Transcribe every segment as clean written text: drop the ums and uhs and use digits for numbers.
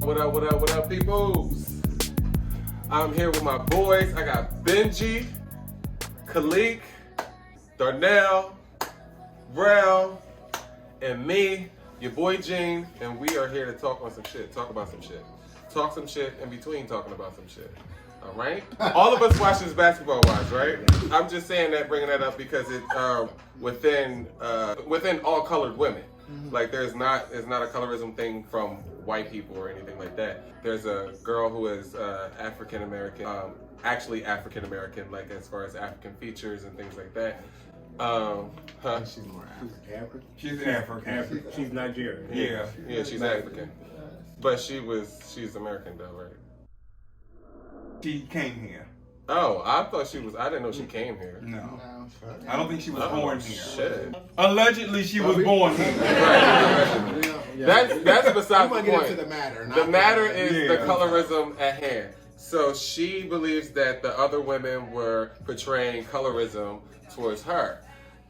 What up, peoples? I'm here with my boys. I got Benji, Khalik, Darnell, Rel, and me, your boy Gene, and we are here to talk about some shit, talk some shit in between talking about some shit. All right? All of us watch this basketball-wise, right? I'm just saying that, bringing that up because it within all colored women. Like it's not a colorism thing from white people or anything like that. There's a girl who is African American, actually African American, like as far as African features and things like that. She's more African. She's African. She's Nigerian. Yeah, she's African. But she's American though, right? She came here. Oh, I thought she was. I didn't know she came here. No. I don't think she was born here. Shit. Allegedly, she was born here. That's besides the point. The matter. The matter is the colorism at hand. So she believes that the other women were portraying colorism towards her,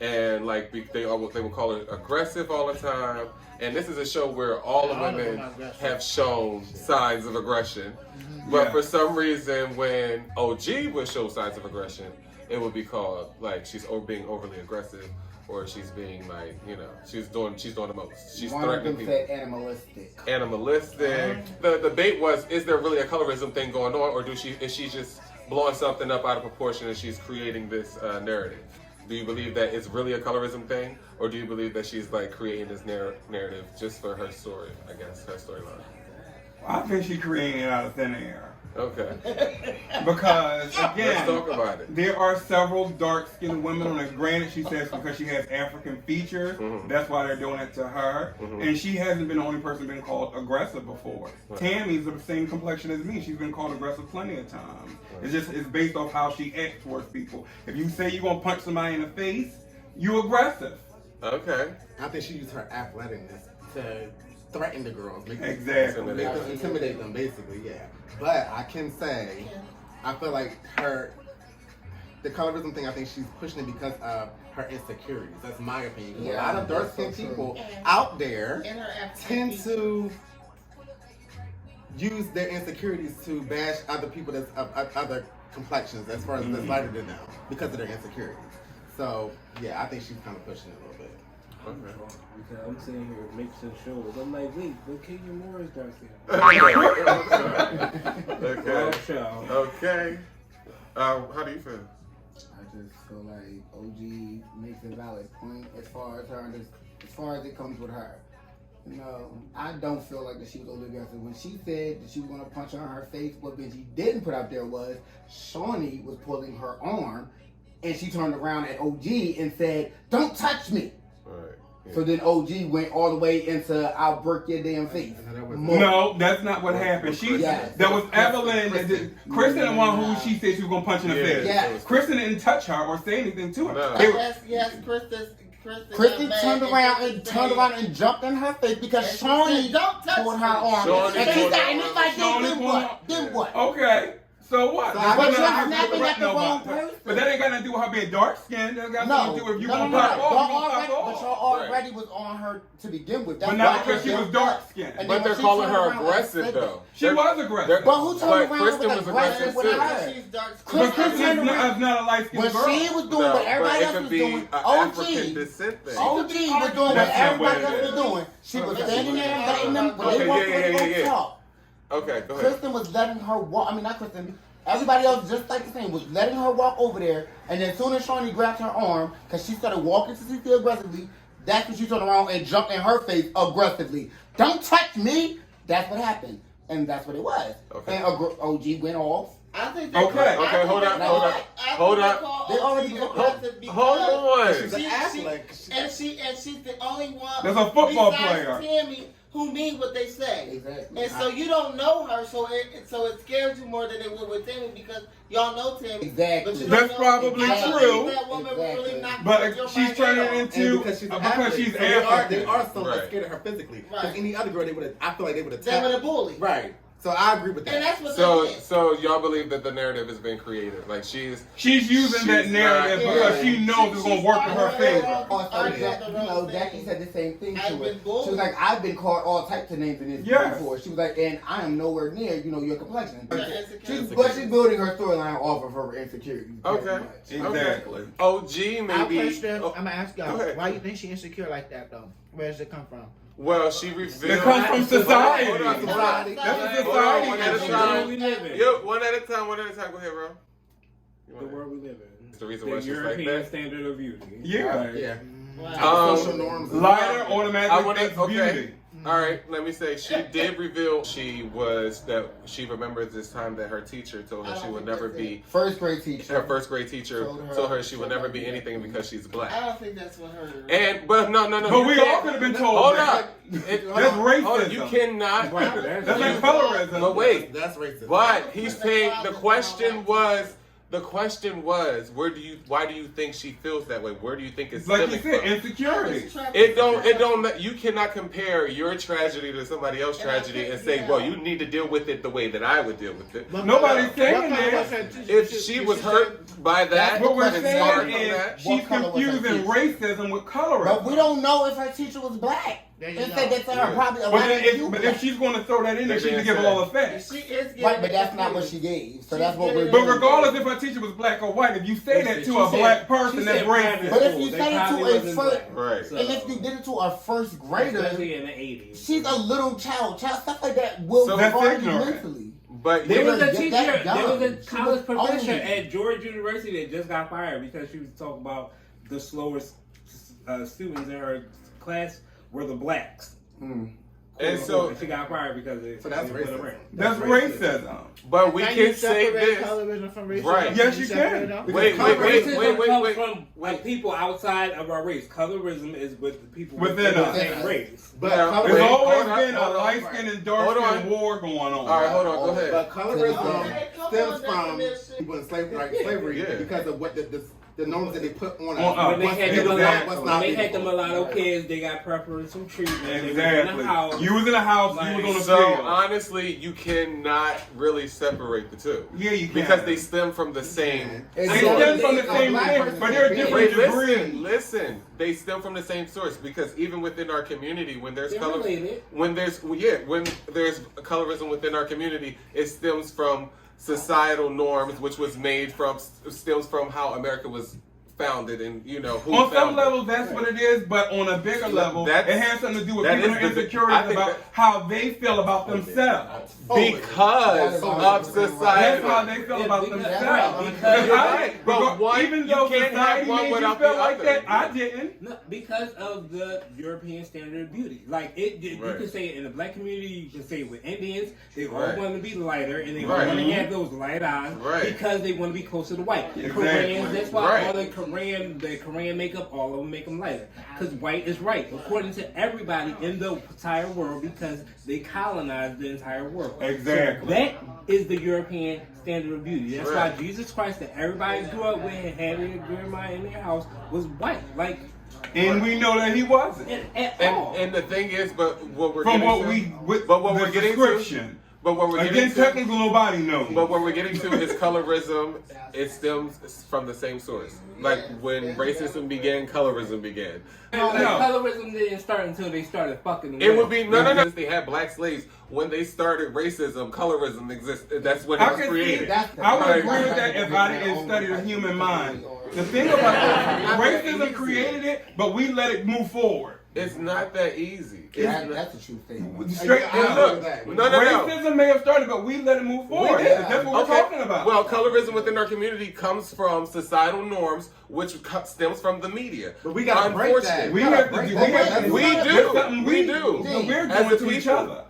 and like they would call her aggressive all the time. And this is a show where all the women have shown signs of aggression. But for some reason, when OG would show signs of aggression, it would be called like she's being overly aggressive, or she's being like, you know, she's doing the most. She's threatening people. Said animalistic. Animalistic. The debate was: is there really a colorism thing going on, or is she just blowing something up out of proportion and she's creating this narrative? Do you believe that it's really a colorism thing, or do you believe that she's like creating this narrative just for her story? I guess her storyline. I think she's creating it out of thin air. Okay. Because, again, let's talk about it. There are several dark-skinned women on it. Granted, she says because she has African features, that's why they're doing it to her. And she hasn't been the only person been called aggressive before. Tammy's the same complexion as me. She's been called aggressive plenty of times. It's based off how she acts towards people. If you say you're going to punch somebody in the face, you're aggressive. Okay. I think she used her athleticness to threaten the girls. Exactly. Intimidate them, basically, yeah. But I can say, I feel like the colorism thing, I think she's pushing it because of her insecurities. That's my opinion. Yeah, a lot of dark-skinned people out there tend to use their insecurities to bash other people that's of other complexions as far as that's lighter than them because of their insecurities. So, yeah, I think she's kind of pushing it a little bit. Okay. Because I'm sitting here making some shows. I'm like, wait, but Kenya Moore is dark skin. Okay. How do you feel? I just feel like OG makes a valid point as far as it comes with her. You know, I don't feel like that she was overly aggressive. When she said that she was going to punch her in her face, what Benji didn't put out there was Shaunie was pulling her arm, and she turned around at OG and said, "Don't touch me." Right. Yeah. So then OG went all the way into "I'll break your damn face." No, that's not what happened. That was Evelyn. Kristen, the one who she said she was gonna punch in the face. Yes. Kristen didn't touch her or say anything to her. No. Yes, Kristen turned around and jumped in her face because Shaunie pulled her arm. And she said, "And if I did, then what? Okay. So what? But snapping at the wrong person. But that ain't got nothing to do with her being dark skinned. That got nothing to do with if you gonna pop off. But y'all already was on her to begin with. But not because she was dark skinned. But they're calling her aggressive though. She was aggressive. But who turned around Kristen with was aggressive with her? She's dark skinned. But Kristen is not a light skinned girl. When she was doing what everybody else was doing, OG was doing what everybody else was doing. She was standing there and letting them when they walked away to talk. Okay, go ahead. Kristen was letting her walk. I mean, not Kristen. Everybody else, just like the same, was letting her walk over there, and then as soon as Shaunie grabbed her arm, because she started walking to CC aggressively, that's when she turned around and jumped in her face aggressively. "Don't touch me!" That's what happened, and that's what it was. Okay. And OG went off. I think hold on. They already hold on. She's the only one. There's a football player. Tammy, who mean what they say. Exactly. And so you don't know her, so it scares you more than it would with Tammy because y'all know Tammy. Exactly. But you That's don't probably true. That woman really knocked but your she's mind turning out. into because she's African. They are so scared of her physically. Right. Because any other girl, I feel like they would have. They would have bullied. Right. So I agree with And that. that's what So, they did. so y'all believe that the narrative has been created? Like she's using that She's narrative not- because she knows it's gonna work in her favor. Jackie said the same thing to I've her. been bullied. She was like, I've been called all types of names in this Yes. before. She was like, and I am nowhere near, your complexion. Insecurity. But she's building her storyline off of her insecurities. Okay. pretty much. Exactly. OG I'm maybe. gonna ask Go y'all, ahead. why you think she insecure like that though? Where does it come from? Well, she revealed. It comes from society. Hold on, Society. That's a Hold on, society one at a issue. The world time. we live in. Yo, one at a time. Go ahead, bro. The world we live in. It's the reason The why she's like European that. standard of beauty. Yeah. Like, Yeah. Wow. Social norms. Lighter I automatically want thinks to. Okay. beauty. All right. Let me say she did reveal she remembers this time that her teacher told her she would never be. First grade teacher. Her first grade teacher told her she would never be anything because she's I black. don't think that's what her. But no. But you we can't- all could have been told Hold that. up. That's Hold on, racism. you cannot. Right, That's like colorism. But wait. That's racist. But he's saying the question was, why do you think she feels that way? Where do you think it's Like you stemming said, from? insecurity. It don't, you cannot compare your tragedy to somebody else's tragedy and say, well, you need to deal with it the way that I would deal with it. Nobody's saying that. If she was hurt by that, What we're and scarred saying from is that, she's What color was her confusing racism with colorism. But we don't know if her teacher was black. There you They go. said that to her. Yeah. Probably a But, lot then of if, you but black. if she's going to throw that in there, They she can didn't give it say all that. effect. She is getting Right, but that's not what confused. she gave. So She's that's what we're getting- But doing. regardless if her teacher was black or white, if you say that to a black person, that's racist. But if you say it to a first, right. and if you did it to a first grader, Especially in the 80s. she's a little child. Stuff like that will So that's harm you ignorant. mentally. But There you was a Get teacher, that there was a done. She college was professor only- at George University that just got fired because she was talking about the slowest students in her class were the blacks. and so, she got fired because So that's it went racism. around. That's racism. but we Can can you say separate this. colorism from racism? Right. Yes, you separate can. them? Wait, Racism comes wait. from people outside of our race. Colorism is with the people Within the us. same race. But Now, There's wait, always hold on, been a hold on. light skin and dark Hold skin on. war going on. All right, hold on, go ahead. But colorism Okay, come stems on, from definition. people in slavery Yeah. because of what the norms that they put on On us. us. When they What's had the beautiful, Exactly. what's when not they had the beautiful. mulatto kids, they got preferential treatment. They was in the Exactly. house. You was in a house, you was on the So field. honestly, you cannot really separate the two. Yeah, you can. Because they stem from the same. They Exactly. stem from the A same black thing, person but there are can be- different Wait, degrees. listen. They stem from the same source because even within our community, when there's They're color, related. when there's colorism within our community, it stems from societal norms, which was stems from how America was founded, and who On some founded it. level, that's what it is, but on a bigger level, it has something to do with that people is and the- I insecurities think about that- how they feel about themselves. Because of That's society. how they feel about because- themselves. right, because- You're right, but one- even you though can't have society one made you without feel the like other. that, I didn't. No, because of the European standard of beauty. Like you Right. can say it in the black community, you can say it with Indians, they all Right. want to be lighter and they all Right. want to have those light eyes Right. because they want to be closer to white. Exactly. Koreans, that's why Right. all the Korean makeup, all of them make them lighter. Because white is right, according to everybody in the entire world, because they colonized the entire world. Exactly. That is the European standard of beauty. That's Right. why Jesus Christ that everybody grew up with and had their grandma in their house was white. Like And we know that he wasn't. at all. And the thing is, but what we're From getting what to, we, with but what the we're getting description. to, but what we're Again, getting to, technically nobody knows. but what we're getting to is colorism. It stems from the same source. Like when racism began, colorism began. Like, No. colorism didn't start until they started fucking. It would be no. They had black slaves when they started racism. Colorism existed. That's when it I was could see created. that. I would agree with that if I didn't study the human mind. The thing about racism created it, but we let it move forward. It's not that easy. It's not- That's a true thing. Straight I and agree look, with that. No. racism may have started, but we let it move forward. We did. That's what we're talking about. Well, colorism within our community comes from societal norms, which stems from the media. But we gotta break that. we have to do. That's something We do. We're As doing a to each people. other.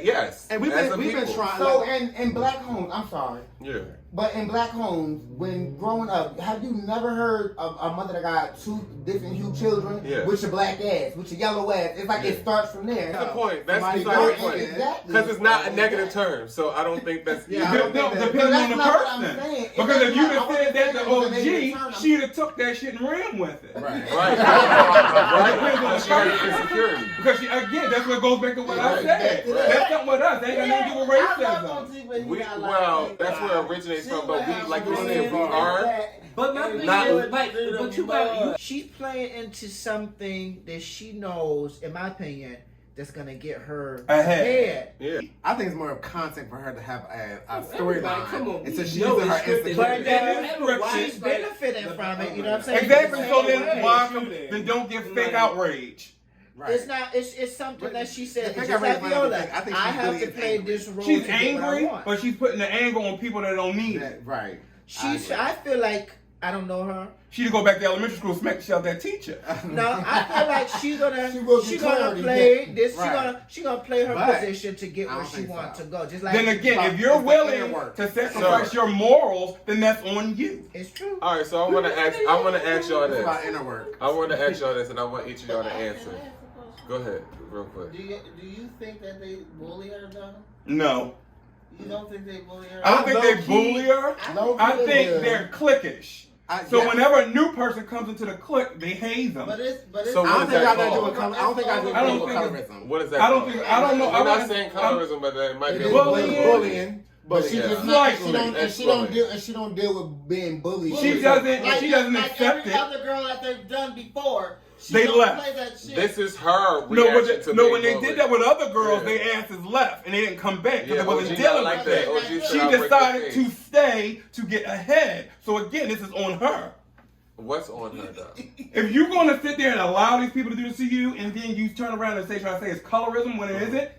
Yes. And we've as a been people. trying. So in black homes, I'm sorry. Yeah. But in black homes, when growing up, have you never heard of a mother that got two different hued children with your black ass, with your yellow ass? It's like it starts from there. That's the point. That's Somebody the goes- point. Exactly. Because it's not a negative term, so I don't think that's. Yeah, I don't think that- Depending on the not what I'm person. saying. Because if you'd I have wasn't said that saying to it was a negative OG, term. she'd have took that shit and ran with it. Right. Right. Right. She had insecurity. Because again, that's what goes back to what I Right. said. Right. That's something with us. They ain't got nothing to do with racism. Well, that's where it originates from, but we, like you said, we are. But my thing Not- is, like, but you got She's playing into something that she knows, in my opinion, that's gonna get her Ahead. Yeah. I think it's more of content for her to have a Everybody, come on, storyline. And so we she's know using her it's scripted. insecurity. But she's benefiting from it. You know what I'm saying? Exactly. So It's then why then don't give fake outrage? Right. It's not. It's something that she said. The It's thing just I like really find Viola. out, I think I she have really to is play angry. this role. She's to get what I angry, want. but she's putting the anger on people that don't need it. Right. I feel like I don't know her. She to go back to elementary school, smack the shit out of that teacher. No, I feel like she's gonna She will she get gonna clarity, play yeah. this. Right. She gonna play her But position to get I where don't she think wants so. to go. Just like Then again, if you're it's the willing inner work. to sacrifice your morals, then that's on you. it's true. All right, so I want to ask y'all It's this. about inner work. I want to ask y'all this, and I want each of y'all to answer. Go ahead, real quick. Do you think that they bully her, Donna? No. You don't think they bully her? I don't think they low-key- bully her. I think Yeah. they're cliquish. So whenever a new person comes into the clique, they haze them. But it's So I what don't is think that I do called? with color. I don't think I do I don't with think colorism. What is that? I don't called? think I don't know. We're not saying colorism, but it might be It is bullying. But she Yeah. just not, she don't, and That's she don't bullying. deal, and she don't deal with being bullied. She doesn't. like, She doesn't like accept every it. other girl that they've done before. She They don't left. Play that shit. This is her No, reaction to no. being When they bullied. did that with other girls, Yeah. their asses left and they didn't come back because Yeah, they wasn't OG dealing not like with that. it. OG She said, "I'll break decided your to face." stay to get ahead. So again, this is on her. What's on her though? If you're going to sit there and allow these people to do this to you, and then you turn around and try to say it's colorism when it isn't,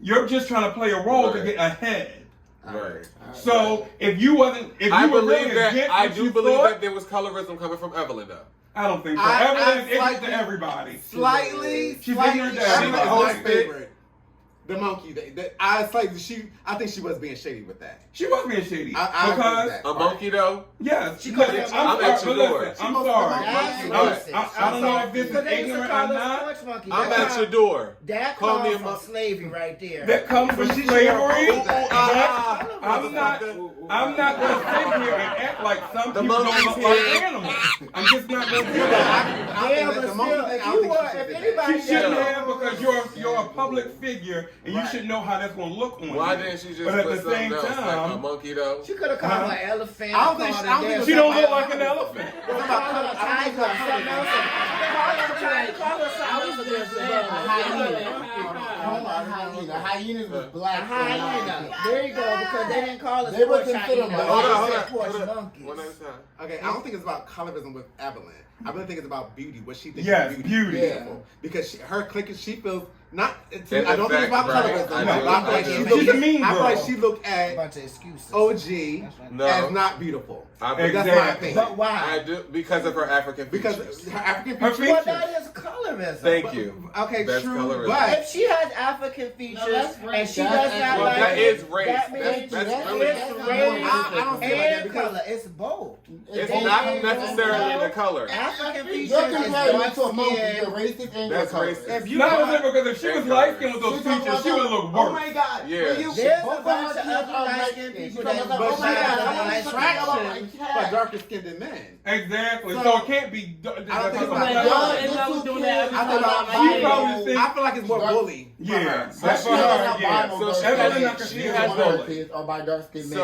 you're just trying to play a role to Right. get ahead. Right. So if you wasn't, if you I were believe really that. against I what do you believe thought, that there was colorism coming from Evelyn though. I don't think so. I Evelyn is ignorant slightly- to everybody. Slightly. She's slightly, ignorant to She was everybody. always favorite. The monkey. I think she was being shady with that. She was being shady I agree with because that. A monkey though. yes, She look, called I'm it- sorry, I'm at your but door. listen, I'm She sorry. That's Right. I don't know if this Because is they used to ignorant call or us not. porch monkey. I'm That at your door. That Call comes me a from mon- slavery right there. That comes from But she slavery. should have- I'm not going to sit here and act like some The people don't monkey's look like here. animals. I'm just not going to do Yeah, that. I Yeah, think but that the monkey still, thing, if I you don't were, think she if did that. anybody She shouldn't Yeah. have because you're a public figure and you Right. should know how that's going to look on Why you. didn't she just But at put the something same else, like a time, monkey though? She could have called Huh? her an elephant. I don't think called she- I don't her think this, she don't look called like an her- elephant. Call her a tiger, something else. Call her something else. A hyenas was black. A hyena. There you go, because they didn't call us They were porch considered hyena. like- Hold on, They hold said on, porch hold on. monkeys. One at a time. Okay, I don't think it's about colorism with Evelyn. I really think it's about beauty. What she thinks Yes, is beauty. beautiful. Because her clique, she feels not. In I don't think it's about fact, right. colorism. I I do, feel like I she do. looked. She's a mean I feel like girl. she looked A at bunch of excuses. OG That's right. No. as not beautiful. I But that's believe- my opinion. But why? I do because of her African Because features. her African Her features. Well, features. that is colorism. Thank you. Okay, That's true. colorism. But If she has African features that's race. and she That's does not Well, like that it, is race. that means That's that's really. it's that's race I don't feel like that and because color. It's both. It's not necessarily the color. African features You're is comparing me dark to a monkey. You're skin. racist and That's you're racist. colorist. Not only because if she was light skinned with those She talking features, about she would that- look Oh worse. my God. Yeah. There's a Both bunch of of other our light-skinned light-skinned. people that But don't she have has a an light attraction skin. for darker skinned men. Exactly. So- So it can't be. I don't think it's Like, about y'all that. end up doing that every I think time. about She probably thinks. I feel like it's more bully. for Yeah. her. That's But she for does her. not buy Yeah. no So dark she skinned has- men. she She has has bully. kids or by dark skinned men.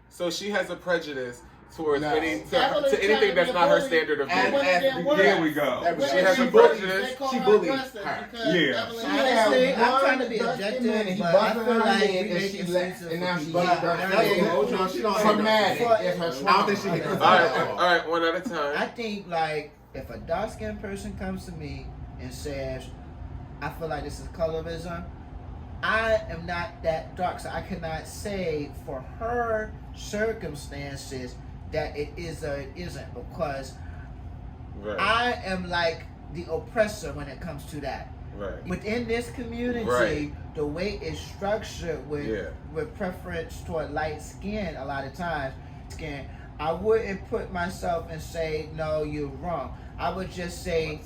So she has a prejudice towards No. any to Evelyn anything trying that's to not her bully standard of And- beauty. There we go. She has She a bullies. prejudice. She bullied her. Yeah. Honestly, I'm trying to be dark skinned objective, man, and he but I busted feel her like head we and make she excuses left, for and now she people. got dark That's skin. what- no, she don't have Traumatic. dark It's her I don't trauma. think she can. All right, one at a I time. think like if a dark skinned person comes to me and says, I feel like this is colorism, I am not that dark, so I cannot say for her circumstances that it is or it isn't, because Right, I am like the oppressor when it comes to that. right. Within this community, Right. the way it's structured with Yeah. with preference toward light skin, a lot of times skin, I wouldn't put myself and say, no, you're wrong. I would just say,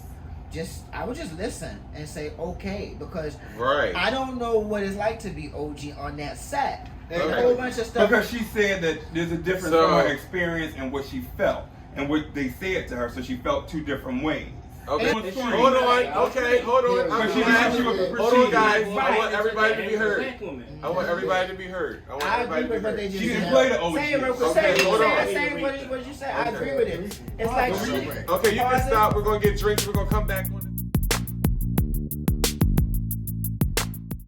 I would just listen and say, okay, because I don't know what it's like to be OG on that set. There's a whole bunch of stuff. Because she said that there's a difference from her experience and what she felt and what they said to her, so she felt two different ways. Okay, hold on. Okay, hold on. Hold on, guys. I want everybody to be heard. I want everybody to be heard. I want everybody to be heard. She didn't play the OG. Say it real quick. Say what you say. I agree with it. It's like okay, you can stop. We're gonna get drinks. We're gonna come back on.